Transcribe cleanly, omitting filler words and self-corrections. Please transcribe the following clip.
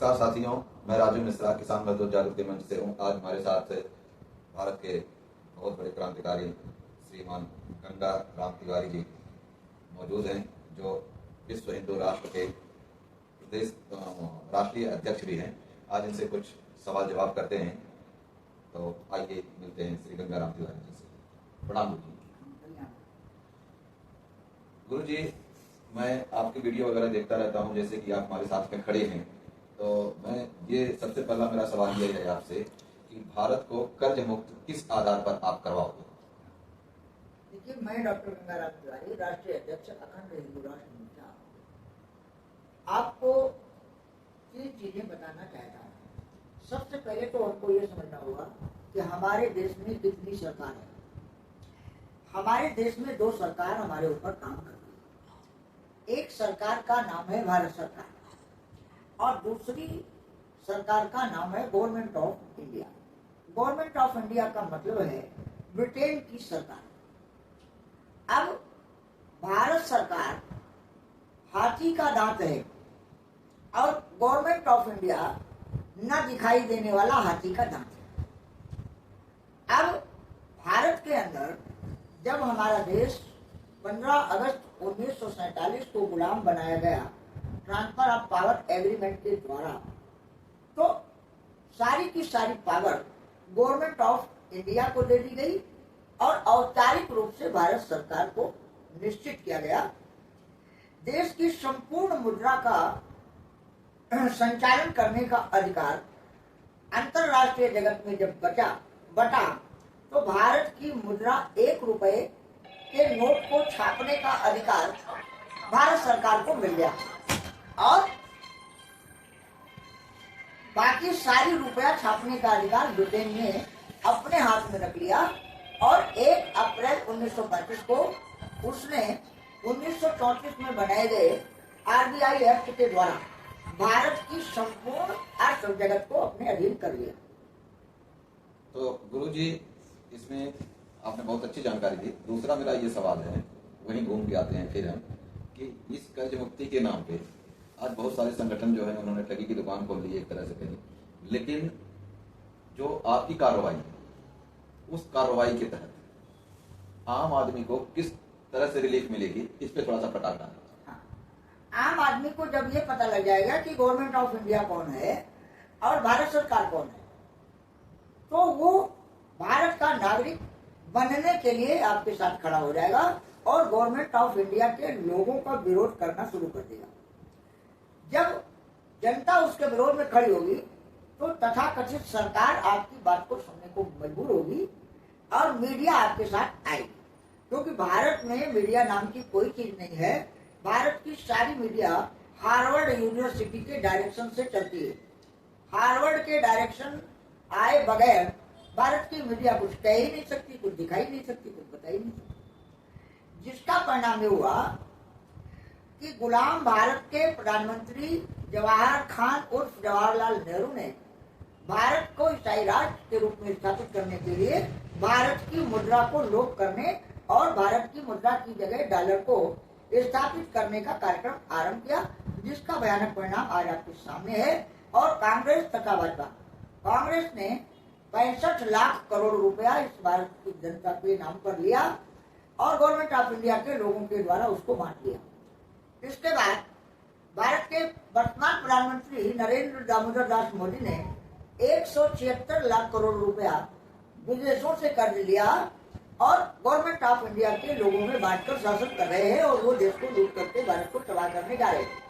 नमस्कार साथियों, मैं राजू मिश्रा किसान मजदूर जागृति मंच से हूँ। आज हमारे साथ भारत के बहुत बड़े क्रांतिकारी श्रीमान गंगा राम तिवारी जी मौजूद हैं, जो विश्व हिंदू राष्ट्र के प्रदेश राष्ट्रीय अध्यक्ष भी हैं। आज इनसे कुछ सवाल जवाब करते हैं, तो आइए मिलते हैं श्री गंगा राम तिवारी जी से। प्रणाम गुरु जी। मैं आपकी वीडियो वगैरह देखता रहता हूँ, जैसे कि आप हमारे साथ में खड़े हैं, तो मैं ये सबसे पहला मेरा सवाल ये है आपसे कि भारत को कर्ज मुक्त किस आधार पर आप करवाओगे? देखिए, मैं डॉक्टर गंगा राम तिवारी, राष्ट्रीय अध्यक्ष अखंड हिंदू राष्ट्र मोर्चा, आपको 3 चीजें बताना चाहता हूँ। सबसे पहले तो हमको ये समझना होगा कि हमारे देश में कितनी सरकार है। हमारे देश में 2 सरकार हमारे ऊपर काम करती है। एक सरकार का नाम है भारत सरकार और दूसरी सरकार का नाम है government of India. Government of India का मतलब है ब्रिटेन की सरकार। अब भारत सरकार हाथी का दांत है और गवर्नमेंट ऑफ इंडिया न दिखाई देने वाला हाथी का दांत है। अब भारत के अंदर जब हमारा देश 15 अगस्त 1947 को गुलाम बनाया गया ट्रांसफर ऑफ पावर एग्रीमेंट के द्वारा, तो सारी की सारी पावर गवर्नमेंट ऑफ इंडिया को दे दी गई और औपचारिक रूप से भारत सरकार को निश्चित किया गया। देश की संपूर्ण मुद्रा का संचालन करने का अधिकार अंतरराष्ट्रीय जगत में जब बटा तो भारत की मुद्रा 1 रुपए के नोट को छापने का अधिकार भारत सरकार को मिल गया और बाकी सारी रुपया छापने का अधिकार ब्रिटेन ने अपने हाथ में रख लिया और 1 अप्रैल 1935 को उसने 1934 में बनाए गए आरबीआई एक्ट के द्वारा भारत की संपूर्ण अर्थ जगत को अपने अधीन कर लिया। तो गुरुजी, इसमें आपने बहुत अच्छी जानकारी दी। दूसरा मेरा ये सवाल है, वहीं घूम के आते हैं फिर हम, कि इस कर्ज मुक्ति के नाम पे आज बहुत सारे संगठन जो है उन्होंने ठगी की दुकान खोल ली एक तरह से कहीं, लेकिन जो आपकी कार्रवाई है उस कार्रवाई के तहत आम आदमी को किस तरह से रिलीफ मिलेगी, इस पे थोड़ा सा प्रकाश डालें। आम आदमी को जब ये पता लग जाएगा कि गवर्नमेंट ऑफ इंडिया कौन है और भारत सरकार कौन है, तो वो भारत का नागरिक बनने के लिए आपके साथ खड़ा हो जाएगा और गवर्नमेंट ऑफ इंडिया के लोगों का विरोध करना शुरू कर देगा। जब जनता उसके विरोध में खड़ी होगी तो तथाकथित सरकार आपकी बात को सुनने को मजबूर होगी और मीडिया आपके साथ आएगी, क्योंकि भारत में मीडिया नाम की कोई चीज नहीं है। भारत की सारी मीडिया हार्वर्ड यूनिवर्सिटी के डायरेक्शन से चलती है। हार्वर्ड के डायरेक्शन आए बगैर भारत की मीडिया कुछ कह ही नहीं सकती, कुछ दिखाई नहीं सकती, कुछ बता ही नहीं सकती। जिसका परिणाम ये हुआ कि गुलाम भारत के प्रधानमंत्री जवाहर खान उर्फ जवाहरलाल नेहरू ने भारत को ईसाई राष्ट्र के रूप में स्थापित करने के लिए भारत की मुद्रा को लोप करने और भारत की मुद्रा की जगह डॉलर को स्थापित करने का कार्यक्रम आरंभ किया, जिसका भयानक परिणाम आज आपके सामने है। और कांग्रेस तथा भाजपा, कांग्रेस ने 65 लाख करोड़ रुपया इस भारत की जनता के नाम पर लिया और गवर्नमेंट ऑफ इंडिया के लोगों के द्वारा उसको बांट लिया। इसके बाद भारत के वर्तमान प्रधानमंत्री नरेंद्र दामोदर दास मोदी ने 176 लाख करोड़ रुपया विदेशों से कर्ज लिया और गवर्नमेंट ऑफ इंडिया के लोगों में बांटकर शासन कर रहे हैं और वो देश को लूट करके भारत को तबाह करने जा रहे हैं।